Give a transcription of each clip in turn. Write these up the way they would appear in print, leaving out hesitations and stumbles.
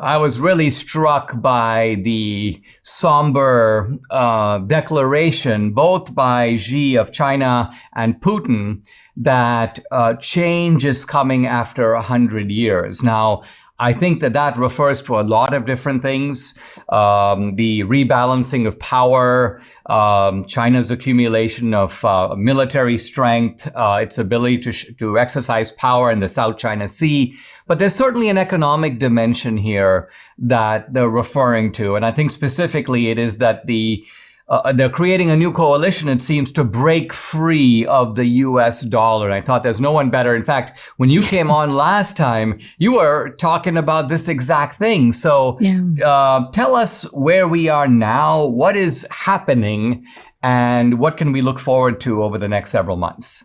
I was really struck by the somber declaration, both by Xi of China and Putin, that change is coming after 100 years. Now, I think that refers to a lot of different things. The rebalancing of power, China's accumulation of military strength, its ability to exercise power in the South China Sea. But there's certainly an economic dimension here that they're referring to. And I think specifically it is that they're creating a new coalition, it seems, to break free of the US dollar. And I thought there's no one better. In fact, when you came on last time, you were talking about this exact thing. So tell us where we are now, what is happening, and what can we look forward to over the next several months?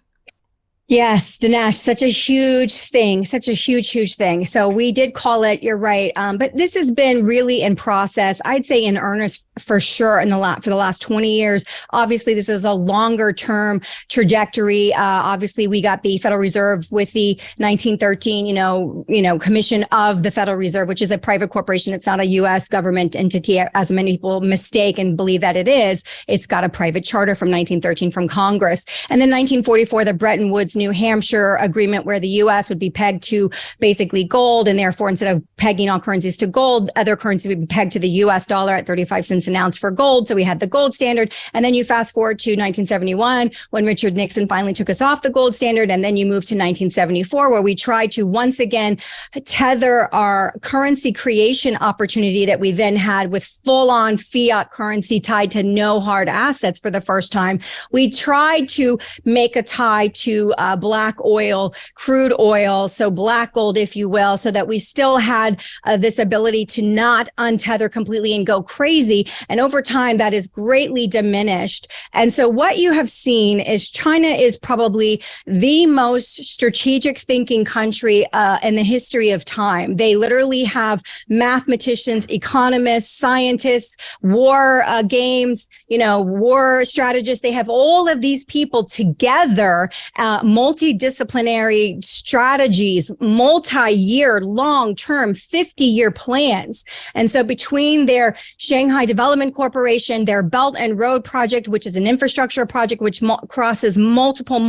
Yes, Dinesh, such a huge thing, such a huge thing. So we did call it, you're right. But this has been really in process, I'd say in earnest for sure for the last 20 years. Obviously, this is a longer term trajectory. Obviously, we got the Federal Reserve with the 1913, Commission of the Federal Reserve, which is a private corporation. It's not a U.S. government entity, as many people mistake and believe that it is. It's got a private charter from 1913 from Congress. And then 1944, the Bretton Woods New Hampshire agreement, where the U.S. would be pegged to basically gold, and therefore instead of pegging all currencies to gold, other currencies would be pegged to the U.S. dollar at 35 cents an ounce for gold. So we had the gold standard. And then you fast forward to 1971, when Richard Nixon finally took us off the gold standard. And then you move to 1974, where we tried to once again tether our currency creation opportunity that we then had with full-on fiat currency tied to no hard assets for the first time. We tried to make a tie to black oil, crude oil, so black gold, if you will, so that we still had this ability to not untether completely and go crazy. And over time, that is greatly diminished. And so what you have seen is China is probably the most strategic thinking country in the history of time. They literally have mathematicians, economists, scientists, war games, war strategists. They have all of these people together, multidisciplinary strategies, multi-year, long-term, 50-year plans. And so between their Shanghai Development Corporation, their Belt and Road Project, which is an infrastructure project which crosses multiple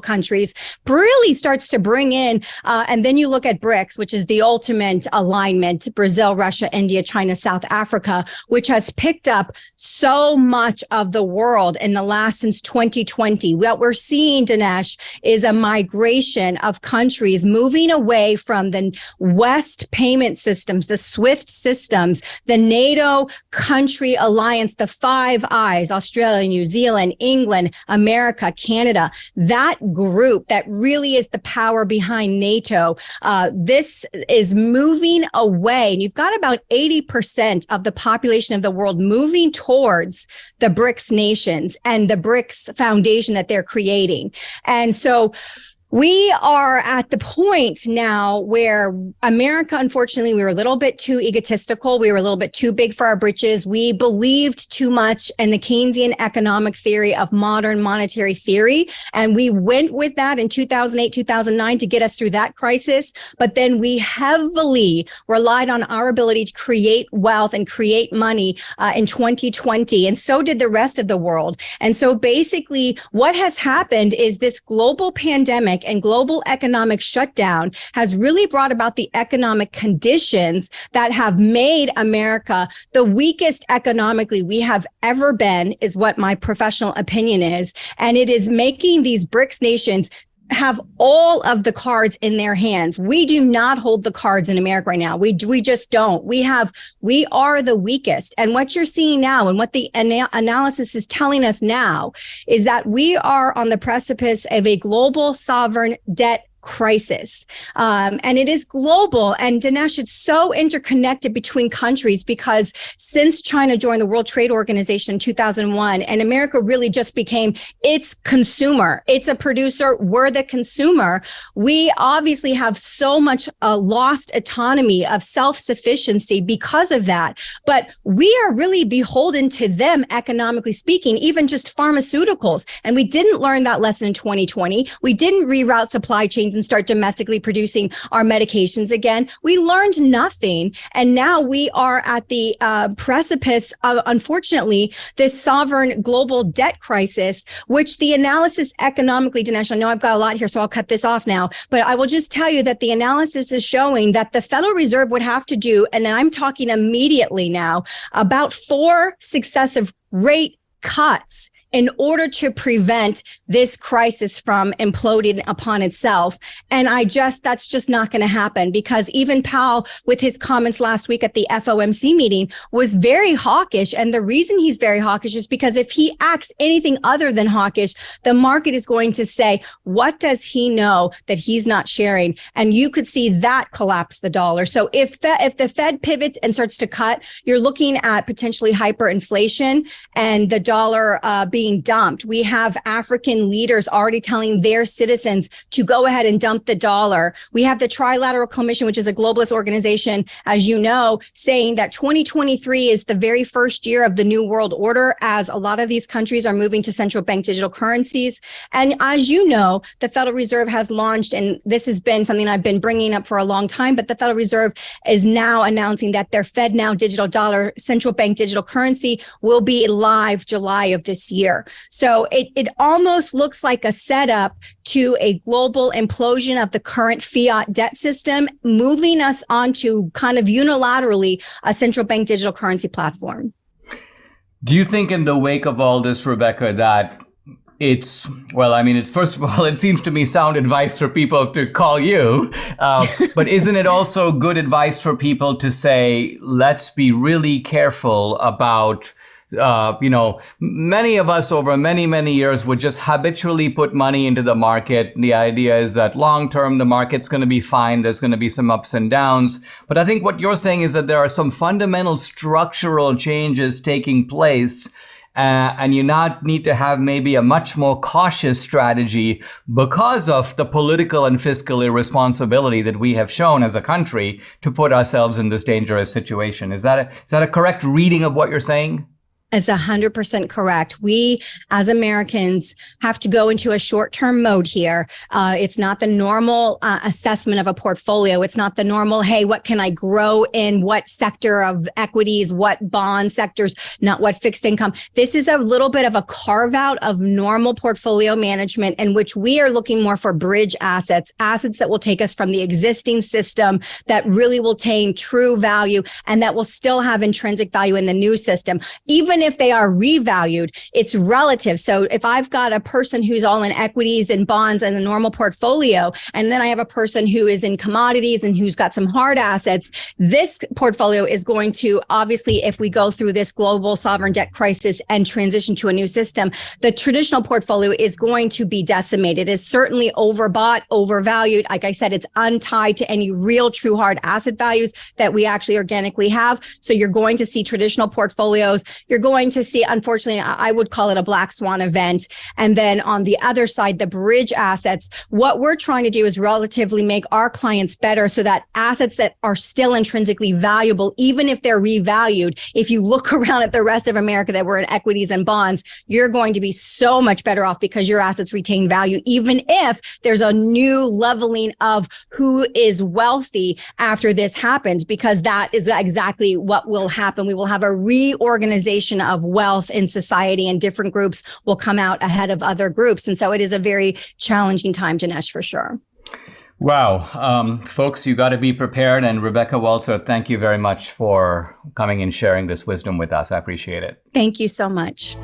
countries, really starts to bring in, and then you look at BRICS, which is the ultimate alignment, Brazil, Russia, India, China, South Africa, which has picked up so much of the world since 2020. What we're seeing, Dinesh, is a migration of countries moving away from the West payment systems, the SWIFT systems, the NATO country alliance, the Five Eyes, Australia, New Zealand, England, America, Canada, that group that really is the power behind NATO. This is moving away. And you've got about 80% of the population of the world moving towards the BRICS nations and the BRICS foundation that they're creating. And so we are at the point now where America, unfortunately, we were a little bit too egotistical. We were a little bit too big for our britches. We believed too much in the Keynesian economic theory of modern monetary theory. And we went with that in 2008, 2009 to get us through that crisis. But then we heavily relied on our ability to create wealth and create money in 2020. And so did the rest of the world. And so basically what has happened is this global pandemic and global economic shutdown has really brought about the economic conditions that have made America the weakest economically we have ever been, is what my professional opinion is. And it is making these BRICS nations have all of the cards in their hands. We do not hold the cards in America right now. We just don't. We are the weakest. And what you're seeing now and what the analysis is telling us now is that we are on the precipice of a global sovereign debt crisis. And it is global. And Dinesh, it's so interconnected between countries because since China joined the World Trade Organization in 2001, and America really just became its consumer, it's a producer, we're the consumer, we obviously have so much lost autonomy of self-sufficiency because of that. But we are really beholden to them, economically speaking, even just pharmaceuticals. And we didn't learn that lesson in 2020. We didn't reroute supply chains vaccines and start domestically producing our medications again. We learned nothing. And now we are at the precipice of, unfortunately, this sovereign global debt crisis, which the analysis economically, Dinesh, I know I've got a lot here, so I'll cut this off now, but I will just tell you that the analysis is showing that the Federal Reserve would have to do, and I'm talking immediately now, about 4 successive rate cuts in order to prevent this crisis from imploding upon itself. And that's just not going to happen, because even Powell, with his comments last week at the FOMC meeting, was very hawkish. And the reason he's very hawkish is because if he acts anything other than hawkish, the market is going to say, what does he know that he's not sharing? And you could see that collapse the dollar. So if the Fed pivots and starts to cut, you're looking at potentially hyperinflation and the dollar being dumped. We have African leaders already telling their citizens to go ahead and dump the dollar. We have the Trilateral Commission, which is a globalist organization, as you know, saying that 2023 is the very first year of the New World Order, as a lot of these countries are moving to central bank digital currencies. And as you know, the Federal Reserve has launched, and this has been something I've been bringing up for a long time, but the Federal Reserve is now announcing that their FedNow digital dollar, central bank digital currency, will be live July of this year. So it almost looks like a setup to a global implosion of the current fiat debt system, moving us onto kind of unilaterally a central bank digital currency platform. Do you think in the wake of all this, Rebecca, that it's first of all, it seems to me sound advice for people to call you, but isn't it also good advice for people to say, let's be really careful about many of us over many, many years would just habitually put money into the market. The idea is that long term, the market's going to be fine. There's going to be some ups and downs. But I think what you're saying is that there are some fundamental structural changes taking place. And you not need to have maybe a much more cautious strategy because of the political and fiscal irresponsibility that we have shown as a country to put ourselves in this dangerous situation. Is that a correct reading of what you're saying? It's 100% correct. We, as Americans, have to go into a short-term mode here. It's not the normal assessment of a portfolio. It's not the normal, hey, what can I grow in what sector of equities, what bond sectors, not what fixed income. This is a little bit of a carve-out of normal portfolio management, in which we are looking more for bridge assets that will take us from the existing system, that really will attain true value, and that will still have intrinsic value in the new system. Even if they are revalued, it's relative. So if I've got a person who's all in equities and bonds and a normal portfolio, and then I have a person who is in commodities and who's got some hard assets, this portfolio is going to, obviously, if we go through this global sovereign debt crisis and transition to a new system, the traditional portfolio is going to be decimated. It is certainly overbought, overvalued. Like I said, it's untied to any real true hard asset values that we actually organically have. So you're going to see traditional portfolios. You're going to see, unfortunately, I would call it a black swan event. And then on the other side, the bridge assets, what we're trying to do is relatively make our clients better so that assets that are still intrinsically valuable, even if they're revalued, if you look around at the rest of America that were in equities and bonds, you're going to be so much better off because your assets retain value, even if there's a new leveling of who is wealthy after this happens, because that is exactly what will happen. We will have a reorganization of wealth in society, and different groups will come out ahead of other groups. And so it is a very challenging time, Dinesh, for sure. Wow. Folks, you got to be prepared. And Rebecca Walser, thank you very much for coming and sharing this wisdom with us. I appreciate it. Thank you so much.